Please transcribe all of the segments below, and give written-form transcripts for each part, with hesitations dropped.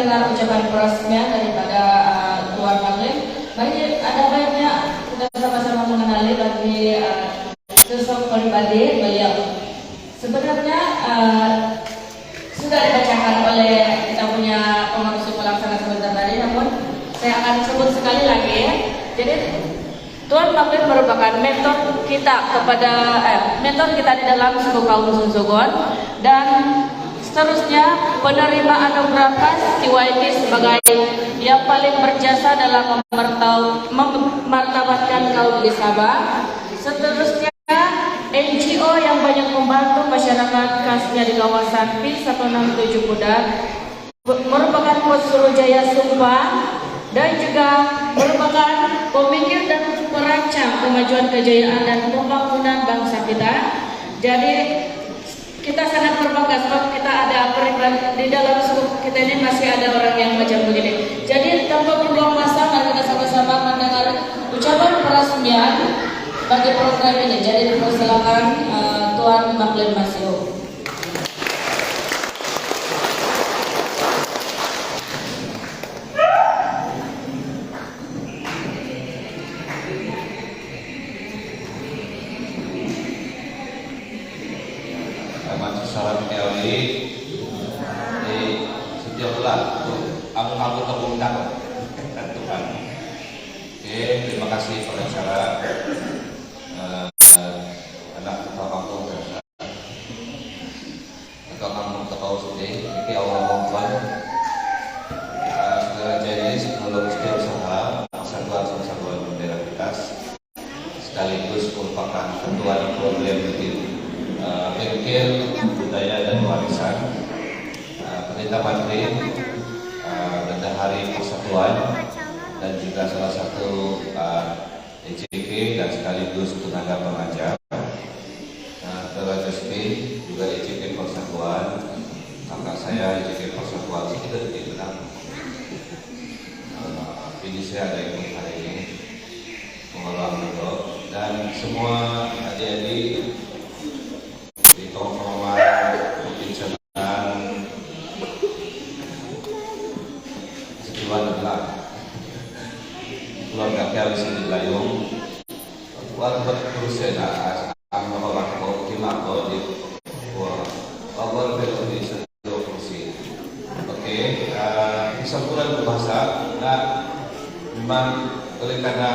mendengar ucapan peresmian daripada Tuan Maglen, ada baiknya kita sama-sama mengenali bagi sosok pribadi beliau. Sebenarnya sudah dibacakan oleh kita punya pengurusi pelaksana sebentar tadi, namun saya akan sebut sekali lagi ya. Jadi Tuan Maglen merupakan mentor kita mentor kita di dalam suku kaum Sunsogon, dan seterusnya penerima anugerah PAS TYT sebagai yang paling berjasa dalam memartabatkan kaum di Sabah. Seterusnya NGO yang banyak membantu masyarakat khasnya di kawasan P167 Pudak, merupakan Pos Surujaya Sumpah, dan juga merupakan pemikir dan perancang kemajuan kejayaan dan pembangunan bangsa kita. Jadi kita sangat berbangga sebab kita ada di dalam suku kita ini masih ada orang yang macam begini. Jadi tanpa berbuang masa, mari kita sama-sama mendengar ucapan peresmian bagi program ini. Jadi dipersilakan Tuan Maglen Masio. Salam teori di setiap bulan aku tepung tangan Tuhan. Oke, terima kasih pada cara anak ketua kampung ketua kampung Tepau Sudi. Ini awal Tuhan segera jadi sebelum setiap usaha persatuan bendera kita sekaligus merupakan ketua di program berpikir budaya dan warisan Perintah Menteri Bendahari Persatuan, dan juga salah satu EJP dan sekaligus tenaga pengajar Tenaga resmi juga EJP Persatuan, kakak saya EJP Persatuan sudah dikenal. Ini saya ada yang hari ini mengelola itu, dan semua adik-adik di tongkrongan perbincangan setiap adalah keluarga kami sini layung warga berusia orang kau kima kau di awal betul di seluruh kursi. Oke, kesempurnaan bahasa. Nah, memang oleh karena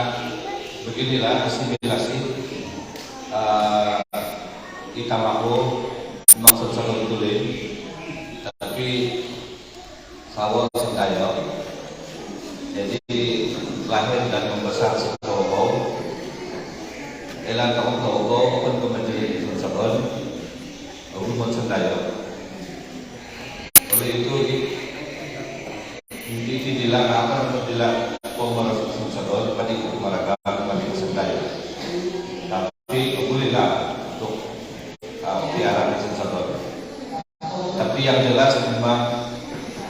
beginilah asimilasi kita mampu maksud saya betul, tapi sawah sedaya. Jadi lahir dan membesar di Togo, elang kaum Togo pun kemenjadi Sunsogon, rumah sedaya. Oleh itu ini dilarang pemerintah Sunsogon pada mereka pada sedaya. Tapi bolehlah piara di Sunsogon. Tapi yang jelas memang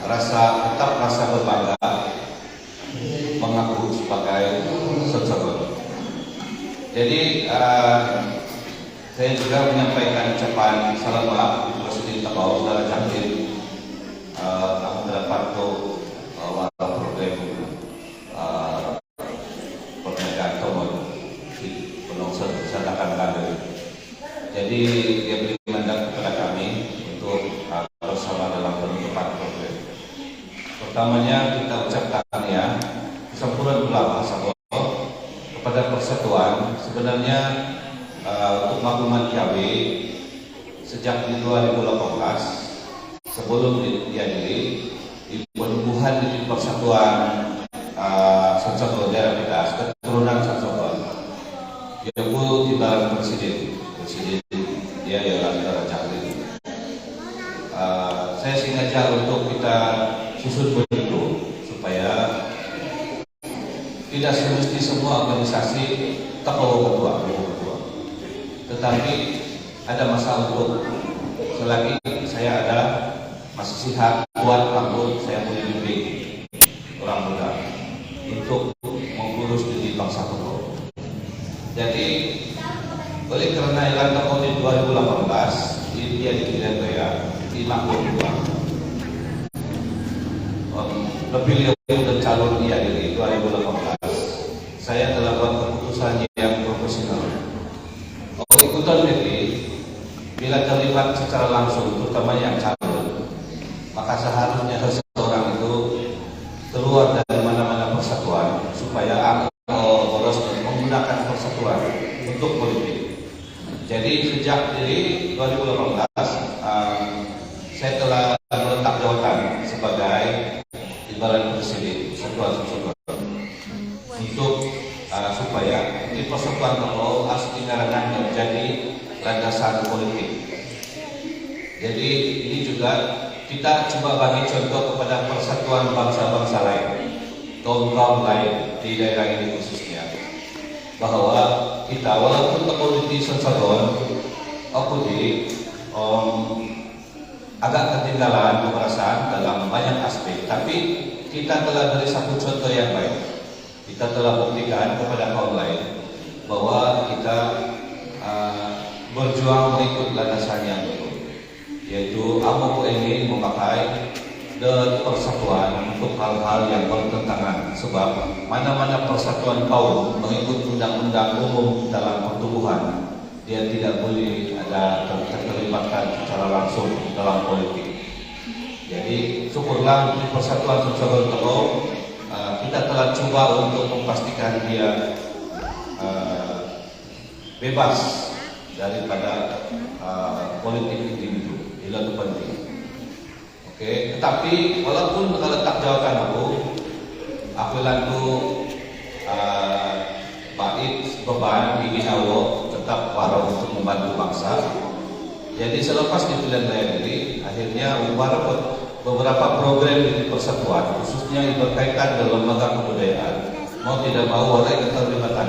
tetap rasa berbangga mengaku sebagai Sunsogon. Jadi saya juga menyampaikan ucapan salam maaf di Presiden Tepau Saudara Jamil aku mendapat walau program perniagaan Tomon di Pelongsor Sadakan Lalu. Jadi dia beri mandat kepada kami untuk bersama dalam penutupan program. Pertamanya kita ucapkan ya kesempurnaan ulama kepada persatuan. Sebenarnya untuk makluman KB sejak di 2018 sebelum dihadiri di penumbuhan di persatuan Sunsogon daerah kita keturunan Sunsogon dia pun di dalam presiden dia ialah saudara Cakri. Saya sengaja untuk kita susun begitu supaya tidak semesti semua organisasi terbawa ketua, tetapi ada masa untuk selagi saya ada masih sehat kuat rambut saya boleh bimbing orang muda untuk mengurus diri bangsa Togo. Jadi oleh karena Elang Togo di 2018 dia dikirim ke ya di Lampung. beliau dan calon IADI 2018, saya telah buat keputusan yang profesional. Ikutan ini bila terlibat secara langsung, terutama yang calon, maka seharusnya seseorang itu keluar dari mana-mana persatuan supaya harus menggunakan persatuan untuk politik. Jadi sejak dari 2018 saya telah meletak jawatan sebagai Imbalan Presiden Persatuan untuk supaya di persatuan kalau asli ngarangan menjadi landasan politik. Jadi ini juga kita coba bagi contoh kepada persatuan bangsa-bangsa lain, kaum-kaum lain di daerah ini khususnya, bahwa kita walaupun politik sensagon, aku agak ketinggalan keperasaan dalam banyak aspek, tapi kita telah beri satu contoh yang baik. Kita telah buktikan kepada kaum lain bahwa kita berjuang mengikut landasan yang betul, yaitu aku ingin memakai persatuan untuk hal-hal yang bertentangan, sebab mana-mana persatuan kaum mengikut undang-undang umum dalam pertubuhan, dia tidak boleh ada keterlibatan secara langsung dalam politik. Jadi syukurlah di persatuan sosial Telo kita telah coba untuk memastikan dia bebas daripada politik individu. Itu penting. Oke, tetapi walaupun letak jawatan aku lalu bait beban ingin awak tetap warung untuk membantu bangsa. Jadi selepas dipilihan saya diri, akhirnya beberapa program di persatuan, khususnya yang berkaitan dengan lembaga kebudayaan, mau tidak mau oleh keterlibatan.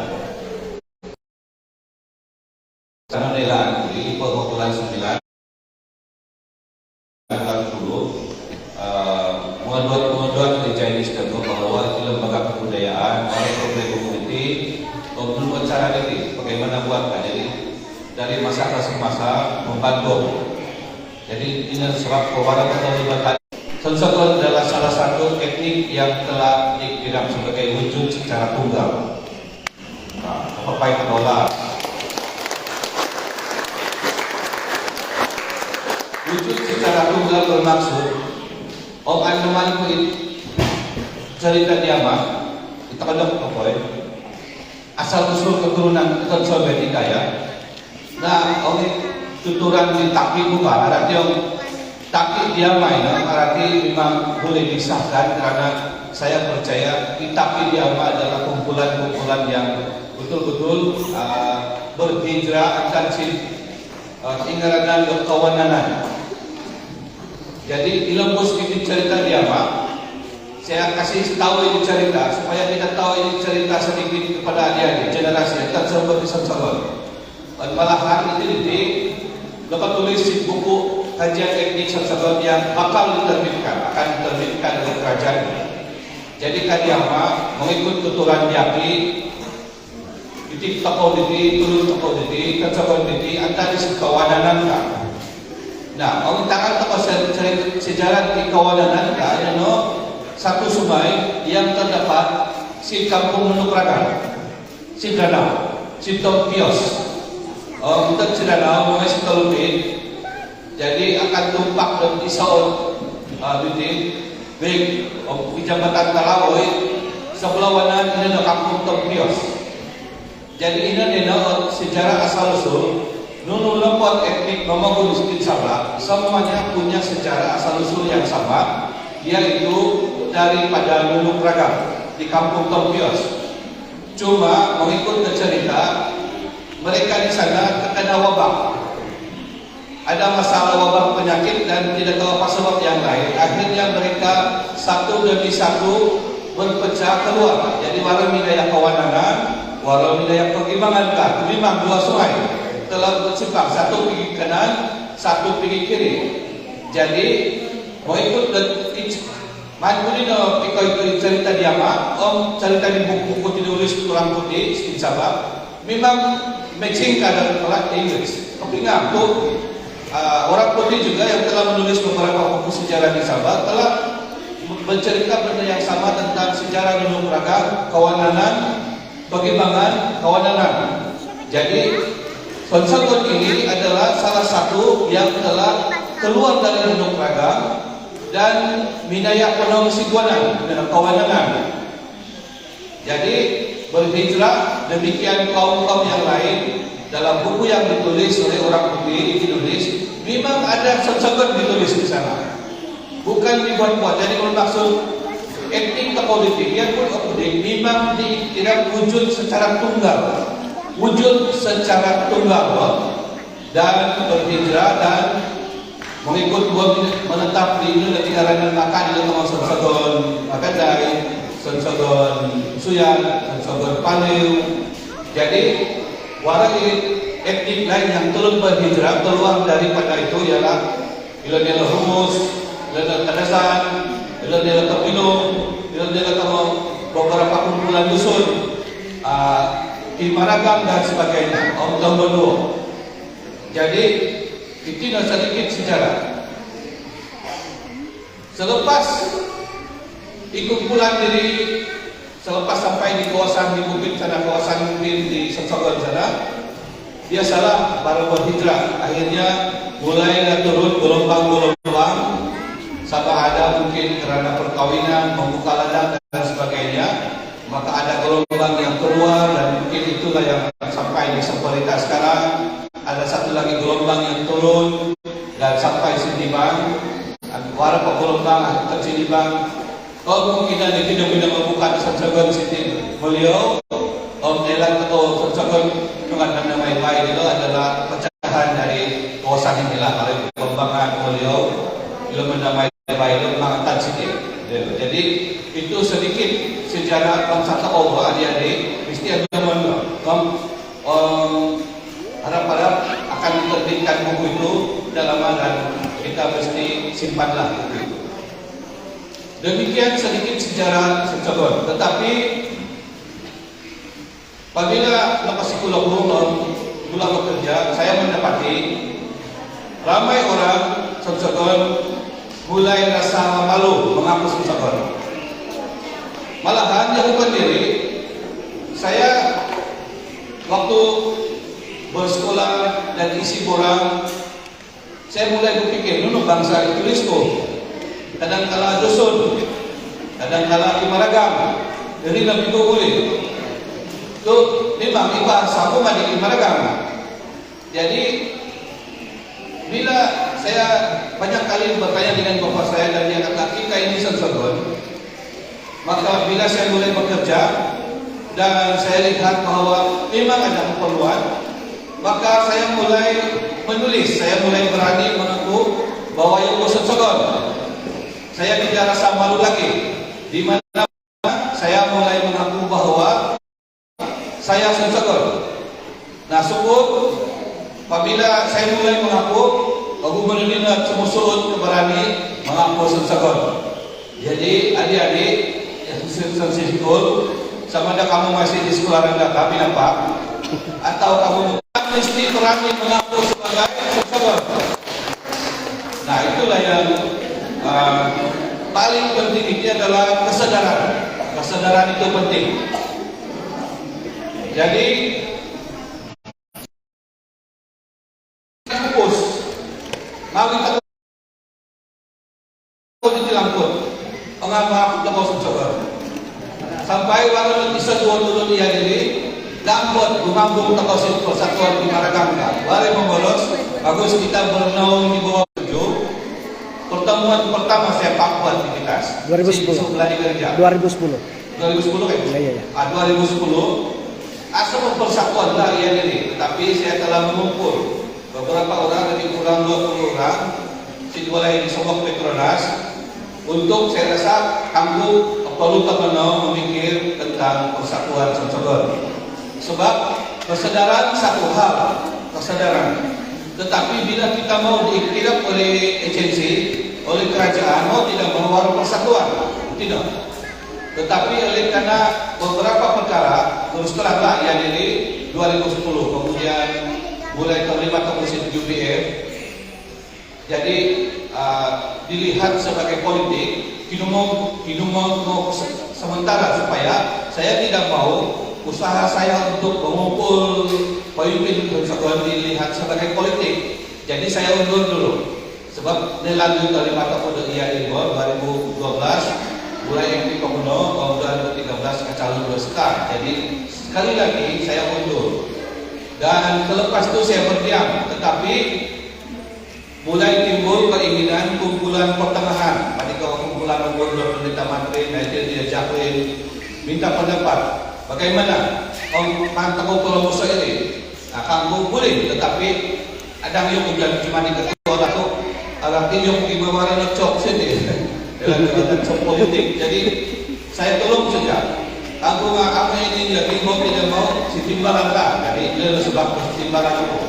Karena nelaan di perwakilan 9 mengaduan di Chinese Temple bahwa itu lembaga kebudayaan, oleh program komuniti, belum cara ini, bagaimana buatkan. Jadi dari masa ke masa membantu. Jadi ini sebab pewarna keterlibatan. Sensoran adalah salah satu teknik yang telah dikira sebagai wujud secara tunggal. Kepapai menolak. Wujud secara tunggal bermaksud orang teman cerita diamah kita kadang kepapai asal usul keturunan konservatif kaya. Nah, oleh tuturan di takdir bukan artinya takdir dia main, arti memang boleh disahkan karena saya percaya takdir dia adalah kumpulan-kumpulan yang betul-betul berhijrah akan ingaranan kekawanan. Jadi ilmu sedikit cerita dia saya kasih tahu ini cerita supaya kita tahu ini cerita sedikit kepada adik-adik generasi yang tersebut di malahan ini dapat tulis di buku kajian teknik sosial yang bakal akan diterbitkan oleh kerajaan. Jadi kadiama mengikut tuturan Yaki, titik tokoh diti, turun tokoh diti, kecokon diti, antara sekawanan ka. Nah, orang tangan tokoh sejarah di kawanan ka, satu sungai yang terdapat si kampung Menukragan, si danau, si Tompios. Kita tidak tahu mengenai sekelumit, jadi akan tumpak dan isau baik di jambatan Kalawoi sebelah wanan ini ada kampung Tompios. Jadi ini adalah sejarah asal usul nunu lepot etnik nomor sedikit sama, semuanya punya sejarah asal usul yang sama, yaitu daripada Nunuk Ragam di kampung Tompios. Cuma mengikut cerita mereka di sana terkena wabak. Ada masalah wabak penyakit dan tidak tahu apa sebab yang lain. Akhirnya mereka satu demi satu berpecah keluar. Jadi walau wilayah Kawanana, walau wilayah Perkimbangan kan, memang dua sungai telah bersimpang, satu pergi kanan, satu pergi kiri. Jadi mengikut Manpuni no ikut cerita dia cerita di buku-buku ditulis tulang putih sedikit sabab memang matching kadang kelak Inggris. Tapi ngaku orang putih juga yang telah menulis beberapa buku sejarah di Sabah telah bercerita benda yang sama tentang sejarah Gunung Raga, Kawananan, Pakembangan, Kawananan. Jadi Sonsagon ini adalah salah satu yang telah keluar dari Gunung Raga dan Minaya Penom Siguanan dan Kawananan. Jadi berhijrah demikian kaum-kaum yang lain. Dalam buku yang ditulis oleh orang putih ditulis, memang ada Sonsagon ditulis di sana, bukan dibuat-buat. Jadi kalau maksud etnik ke politik, yang pun politik memang tidak wujud secara tunggal, dan berhijrah dan mengikut menetap di ini negara makan itu termasuk Sonsagon Makadai, Sonsagon Suyan, Sonsagon Paliu. Jadi warga etnik lain yang turun berhijrah keluar daripada itu ialah Ilonela Humus, Ilonela Kadasan, Ilonela Terpinung, Ilonela beberapa kumpulan dusun, Ilmaragam dan sebagainya, Om Dombodo. Jadi itu sedikit sejarah. Selepas ikut pulang selepas sampai di kawasan di Bukit sana, kawasan Bukit di Sonsagon sana, dia salah baru berhijrah. Akhirnya mulai turun gelombang-gelombang, sampai ada mungkin karena perkawinan, membuka ladang dan sebagainya. Maka ada gelombang yang keluar dan mungkin itulah yang sampai di Semperita sekarang. Ada satu lagi gelombang yang turun dan sampai Sindibang. Ada gelombang ke Sindibang. Kemungkinan itu tidak membuka di Sonsagon Siti beliau Om Nelan atau Sonsagon dengan nama baik itu adalah pecahan dari kawasan inilah oleh pengembangan beliau belum menamai baik itu mengangkat Siti. Jadi itu sedikit sejarah bangsa Allah adik-adik. Mesti ada harap-harap akan diterbitkan buku itu dalam dan kita mesti simpanlah buku itu. Demikian sedikit sejarah Sonsagon. Tetapi apabila lepas pulang bekerja, saya mendapati ramai orang Sonsagon mulai rasa malu mengaku Sonsagon. Malahan yang bukan diri, saya waktu bersekolah dan isi borang, saya mulai berpikir, dulu bangsa itu lisko. Kadang-kala dusun, kadang-kala Ilmaragam, dari lebih boleh. Itu memang bahasa aku di Ilmaragam. Jadi bila saya banyak kali bertanya dengan bapak saya dan dia kata kita ini Sonsagon, maka bila saya mulai bekerja dan saya lihat bahwa memang ada keperluan, maka saya mulai menulis, saya mulai berani mengaku bahwa yang Sonsagon. Saya tidak rasa malu lagi, di mana saya mulai mengaku bahwa saya Sonsagon. Nah, syukur apabila saya mulai mengaku, aku menunjukkan semusuh berani mengaku Sonsagon. Jadi adik-adik yang sekolah, sama ada kamu masih di sekolah rendah tapi apa? Atau kamu mesti berani mengaku sebagai Sonsagon. Nah, itulah yang paling penting ini adalah kesadaran. Kesadaran itu penting. Jadi fokus, mau kita dilampun, mengaku kita Sonsagon. Sampai walau bisa dua dia diri, dapat mengambil takosip persatuan di Maraganga. Wari membolos, bagus kita bernaung di bawah 7. Pertemuan pertama saya Papua aktivitas 2010. Sebelah di gereja 2010 kan? Iya. 2010 asal persatuan lah ya ini. Tetapi saya telah mengumpul beberapa orang, lebih kurang 20 orang mulai di Sobok Petronas untuk saya rasa kamu perlu terkenal memikir tentang persatuan Sonsagon. Sebab kesadaran satu hal, kesadaran. Tetapi bila kita mau diiktiraf oleh agensi, oleh kerajaan, mau tidak mengeluarkan persatuan, tidak. Tetapi oleh karena beberapa perkara, terus teranglah ya dari 2010, kemudian mulai terlibat komisi UPF, jadi dilihat sebagai politik kinumong sementara supaya saya tidak mau usaha saya untuk mengumpul pemimpin persatuan dilihat sebagai politik. Jadi saya undur dulu. Sebab dilanjut dari mata kode IAINGO 2012 mulai MP Komuno tahun 2013 ke calon 2 sekar. Jadi sekali lagi saya undur. Dan selepas itu saya berdiam. Tetapi mulai timbul keinginan kumpulan pertengahan. Pada kumpulan nomor Pendeta Mantri, Naidil Dia Jafrin minta pendapat. Bagaimana mantap kalau musuh ini? Kamu boleh, tetapi ada yang menjadi cuma di ketua atau alat yang gimana cok sendiri dalam cok politik. Jadi saya tolong saja. Aku apa ini jadi mau tidak mau si timbalan lah. Jadi itu sebab timbalan aku.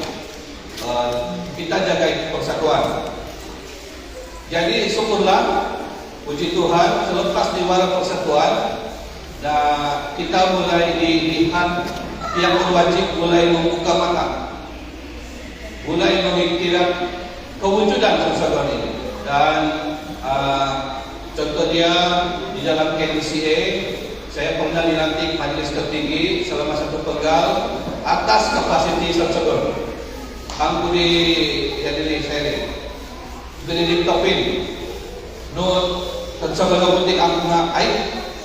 Kita jaga persatuan. Jadi syukurlah, puji Tuhan, selepas diwara persatuan. Nah, kita mulai dilihat yang berwajib mulai membuka mata, mulai memikirkan kewujudan persatuan ini. Dan contoh dia di dalam KDCA, saya pernah dilantik majelis tertinggi selama 1 penggal atas kapasiti tersebut. Aku jadi saya Benedict Topin, Nur tersebut penting aku ngakai.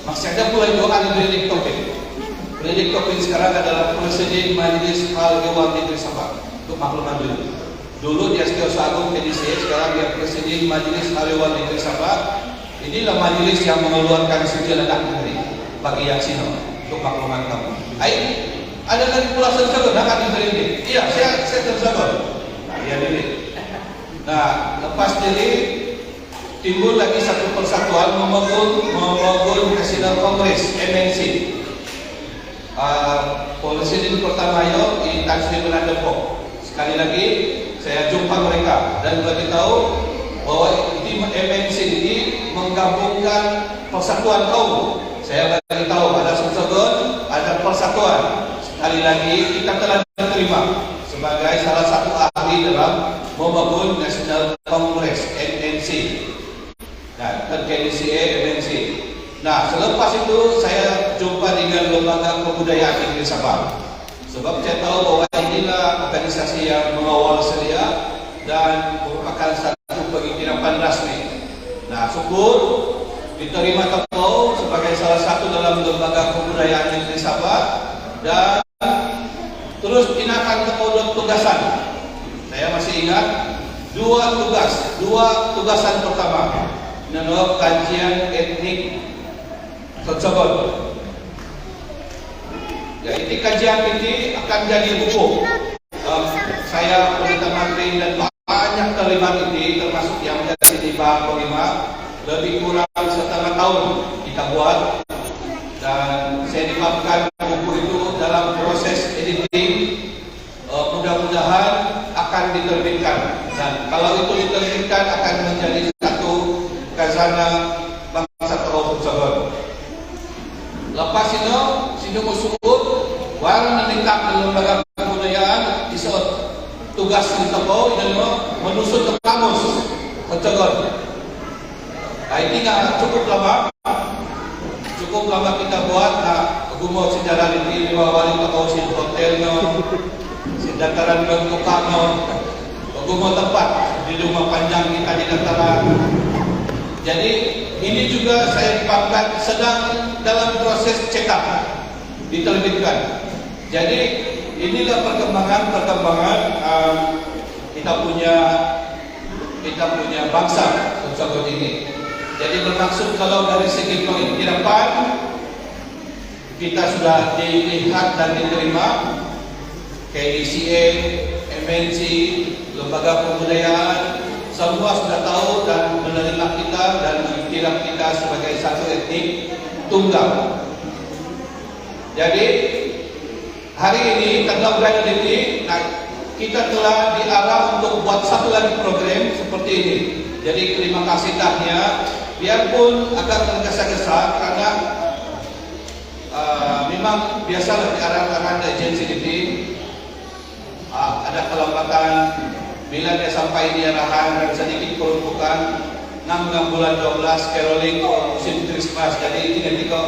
Masih ada pula doa di Benedict Topin. Benedict Topin sekarang adalah Presiden Majelis Al-Dewan Negeri Sabah. Untuk maklumat dulu. Dulu dia Setiausaha Agung PDC, sekarang dia Presiden Majelis Al-Dewan Negeri Sabah. Inilah majelis yang mengeluarkan sejumlah negeri bagi yang sino. Untuk maklumat kamu. Ada lagi pula tersebut, nak di Benedict. Iya, saya tersebut. Nah, dia diri. Nah, lepas diri. Timbul lagi satu persatuan membangun National Congress MNC. Presiden pertama itu di Tan Sri Mulyani Depok. Sekali lagi saya jumpa mereka dan bagi tahu bahwa di MNC ini menggabungkan persatuan kaum. Saya bagi tahu ada tersebut, ada persatuan. Sekali lagi kita telah diterima sebagai salah satu ahli dalam membangun National Congress MNC. Nah, KDCA MNC. Nah, selepas itu saya jumpa dengan lembaga kebudayaan negeri Sabah. Sebab saya tahu bahwa inilah organisasi yang mengawal saya dan merupakan satu pengiktirafan rasmi. Nah, syukur diterima Tepau sebagai salah satu dalam lembaga kebudayaan negeri Sabah dan terus pindahkan Tepau tugasan. Saya masih ingat dua tugasan pertama. Menurut kajian etnik tersebut. Ya, ini kajian ini akan jadi buku. Saya Pendeta Mantri dan banyak terlibat ini, termasuk yang dari di Bang Polima, lebih kurang setengah tahun kita buat. Dan saya dimaafkan buku itu dalam proses editing. Mudah-mudahan akan diterbitkan. Dan kalau itu diterbitkan akan menjadi satu khazanah bangsa Tepau tersebut. Lepas itu, sini musuh warna meningkat di lembaga kebudayaan di tugas di Tepau dan menusuk ke kamus tersebut. Nah, ini nggak cukup lama kita buat. Nah, aku mau sejarah ini lima wali Tepau si hotelnya, si dataran Bengkokano, aku mau tempat di rumah panjang kita di dataran. Jadi ini juga saya dipangkat sedang dalam proses cetak diterbitkan. Jadi inilah perkembangan kita punya bangsa tersebut ini. Jadi bermaksud kalau dari segi pengiktirafan kita sudah dilihat dan diterima KDCA, MNC, lembaga kebudayaan. Semua sudah tahu dan menerima kita dan mengiktiraf kita sebagai satu etnik tunggal. Jadi hari ini tanggal bulan ini kita telah diarah untuk buat satu lagi program seperti ini. Jadi terima kasih tahnya, biarpun agak tergesa-gesa karena memang biasalah di arahan agensi ini ada kelambatan. Bila dia sampai di arahan dan sedikit peruntukan, 6 bulan 12 caroling musim Christmas. Jadi nanti kok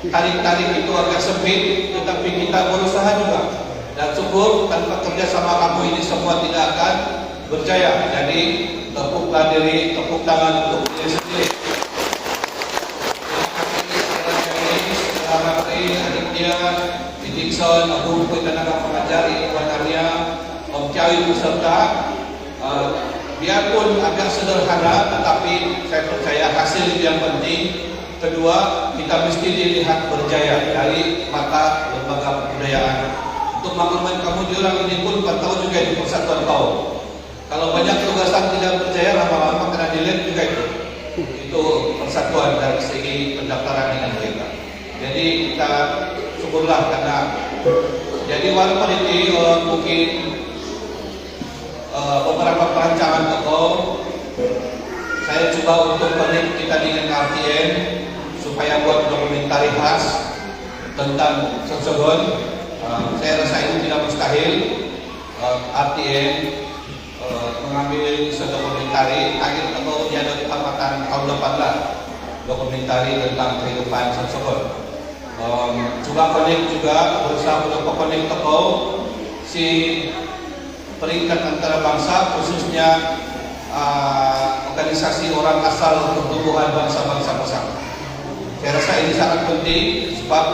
tarik-tarik itu agak sempit, tetapi kita berusaha juga. Dan syukur tanpa kerja sama kamu ini semua tidak akan berjaya. Jadi tepuklah diri, tepuk tangan untuk diri sendiri. Selamat hari adik dia, Dixon, Abu Bukit tenaga pengajar, Iwan Arya, Om Ciawi beserta. Biarpun agak sederhana, tetapi saya percaya hasil itu yang penting. Kedua, kita mesti dilihat berjaya dari mata lembaga kebudayaan. Untuk maklumat kamu di orang ini pun 4 tahun juga di persatuan kaum. Kalau banyak tugasan tidak berjaya, lama-lama kena dilihat juga itu. Itu persatuan dari segi pendaftaran dengan kita. Jadi kita syukurlah karena jadi walaupun ini mungkin beberapa perancangan tokoh saya coba untuk connect kita dengan RTN supaya buat dokumentari khas tentang Sorsogon. Saya rasa itu tidak mustahil. RTN mengambil dokumentari akhir atau dia ada kesempatan tahun depan lah dokumentari tentang kehidupan Sorsogon. Coba connect juga berusaha untuk connect tokoh si peringkat antara bangsa, khususnya organisasi orang asal pertumbuhan bangsa-bangsa besar. Saya rasa ini sangat penting sebab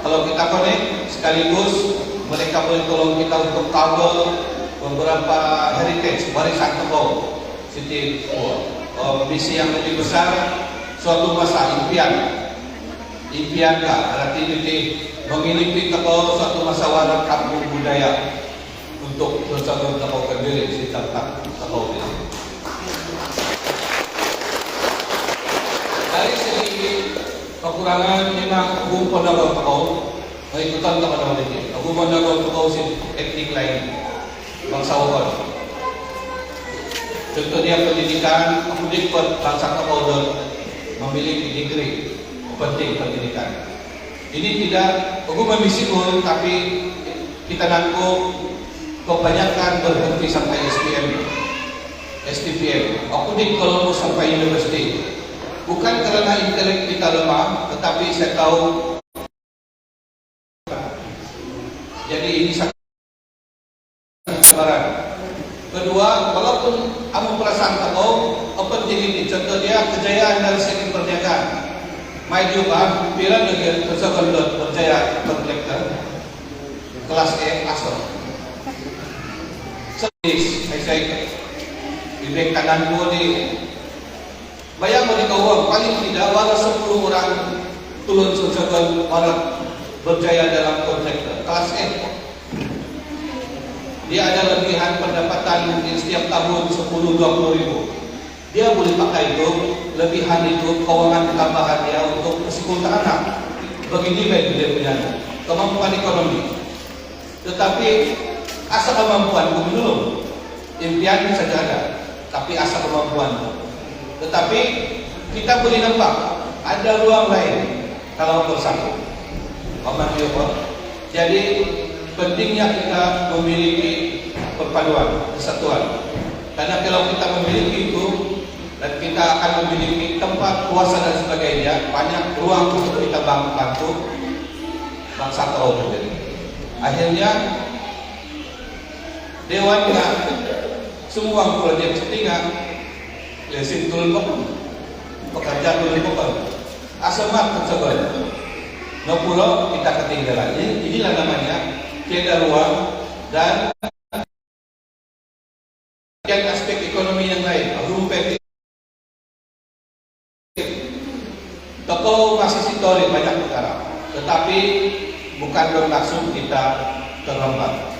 kalau kita connect sekaligus mereka boleh tolong kita untuk cover beberapa heritage warisan tokoh setiap misi yang lebih besar suatu masa impian berarti memiliki tokoh suatu masa warak kampung budaya untuk bersama tokoh kendiri si tempat tokoh ini. Dari segi kekurangan memang aku pendapat tokoh ikutan teman-teman ini. Aku pendapat tokoh si etnik lain bangsawan. Contohnya pendidikan, aku dibuat bangsa tokoh dan memiliki degree penting pendidikan. Ini tidak aku memisikan tapi kita nangkuk kebanyakan berhenti sampai STPM. Aku di Kolombo sampai university. Bukan karena intelek kita lemah, tetapi saya tahu. Jadi ini sangat sebarang. Kedua, walaupun kamu perasaan tahu, penting ini. Contoh dia kejayaan dari segi perniagaan. Mai juga, bila negara tersebut berjaya berkolektor kelas E asal. Saya di kanan gua di bayang mau dikawal paling tidak walau 10 orang turun sesuatu orang berjaya dalam kontrak kelas F. Dia ada lebihan pendapatan mungkin setiap tahun 10-20 ribu. Dia boleh pakai itu lebihan itu keuangan tambahan dia untuk kesekolahan anak. Begini baik dia punya kemampuan ekonomi. Tetapi asal kemampuan belum, impian saja ada, tapi asal kemampuan. Tetapi kita boleh nampak ada ruang lain kalau bersatu. Jadi pentingnya kita memiliki perpaduan, kesatuan. Karena kalau kita memiliki itu dan kita akan memiliki tempat puasa dan sebagainya, banyak ruang untuk kita bantu bangsa terus sendiri. Akhirnya dewannya semua proyek setinggal lesin turun pokok pekerja turun pokok asemat tersebut no pulau kita ketinggalan. Inilah namanya tiada ruang dan aspek ekonomi yang lain rumpet toko masih sitori banyak perkara, tetapi bukan bermaksud kita terlambat.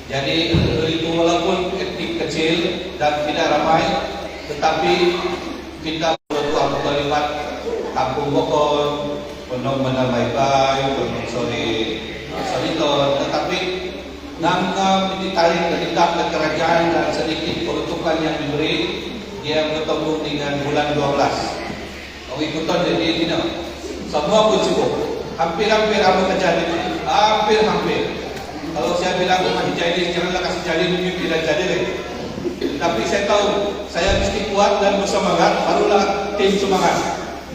Jadi itu walaupun etnik kecil dan tidak ramai, tetapi kita berdoa terlibat kampung Bokon, Pondok Menamai Bayu, Pondok Soliton, tetapi nangka ditarik dekat ke kerajaan dan sedikit peruntukan yang diberi, dia bertemu dengan bulan 12. Kalau ikutan jadi tidak, semua pun cukup. Hampir-hampir apa terjadi? Hampir. Kalau saya bilang rumah jadi, janganlah kasih jadi mungkin tidak jadi lagi. Tapi saya tahu saya mesti kuat dan bersemangat, barulah tim semangat.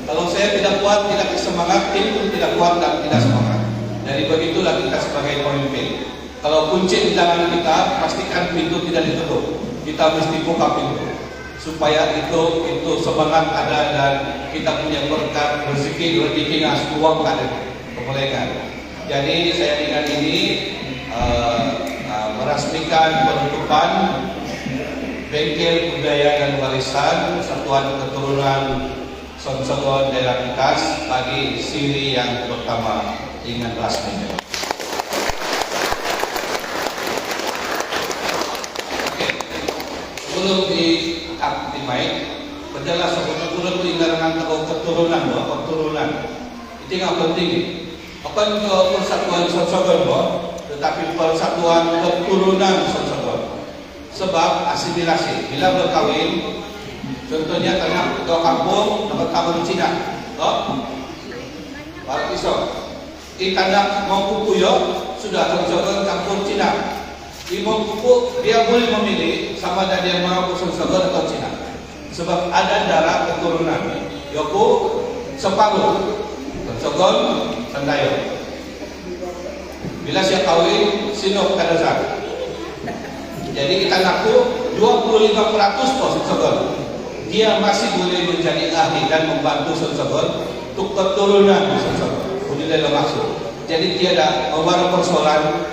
Kalau saya tidak kuat, tidak semangat, tim pun tidak kuat dan tidak semangat. Jadi begitulah kita sebagai pemimpin. Kalau kunci di tangan kita, pastikan pintu tidak ditutup. Kita mesti buka pintu supaya itu semangat ada dan kita punya berkat rezeki ngas uang ada kebaikan. Jadi saya dengan ini meresmikan penutupan bengkel budaya dan warisan Persatuan Keturunan Sonsogon Daerah Pikas bagi siri yang pertama dengan rasminya. Oke, sebelum diangkat di mic, perjelas keturunan inggaran keturunan keturunan itu yang penting. Bukan persatuan Sonsogon tetapi persatuan keturunan Sonsogon. Sebab asimilasi bila berkawin, contohnya tanah ke kampung dapat kampung Cina, baru iso. Di tanah Mongkukuyo sudah Sonsogon kampung Cina. Di Mongkuku dia boleh memilih sama ada dia mau Sonsogon atau Cina. Sebab ada darah keturunan. Yoku separuh Sonsogon Sandayo. Bila siap kawin Sinop Kadazan. Jadi kita laku 25% Sonsogon. Dia masih boleh menjadi ahli dan membantu Sonsogon untuk keturunan Sonsogon. Ini adalah maksud. Jadi tiada orang persoalan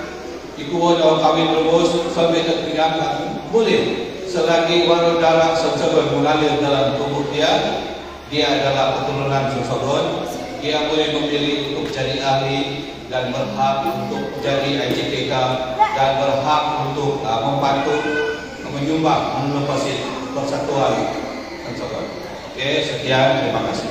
ikuan orang kawin rebus sampai terpindah boleh selagi walau darah Sonsogon mengalir dalam tubuh dia adalah keturunan Sonsogon. Dia boleh memilih untuk jadi ahli dan berhak untuk jadi ICTK dan berhak untuk membantu menyumbang melepasi persatuan Sonsogon. Oke, sekian, terima kasih.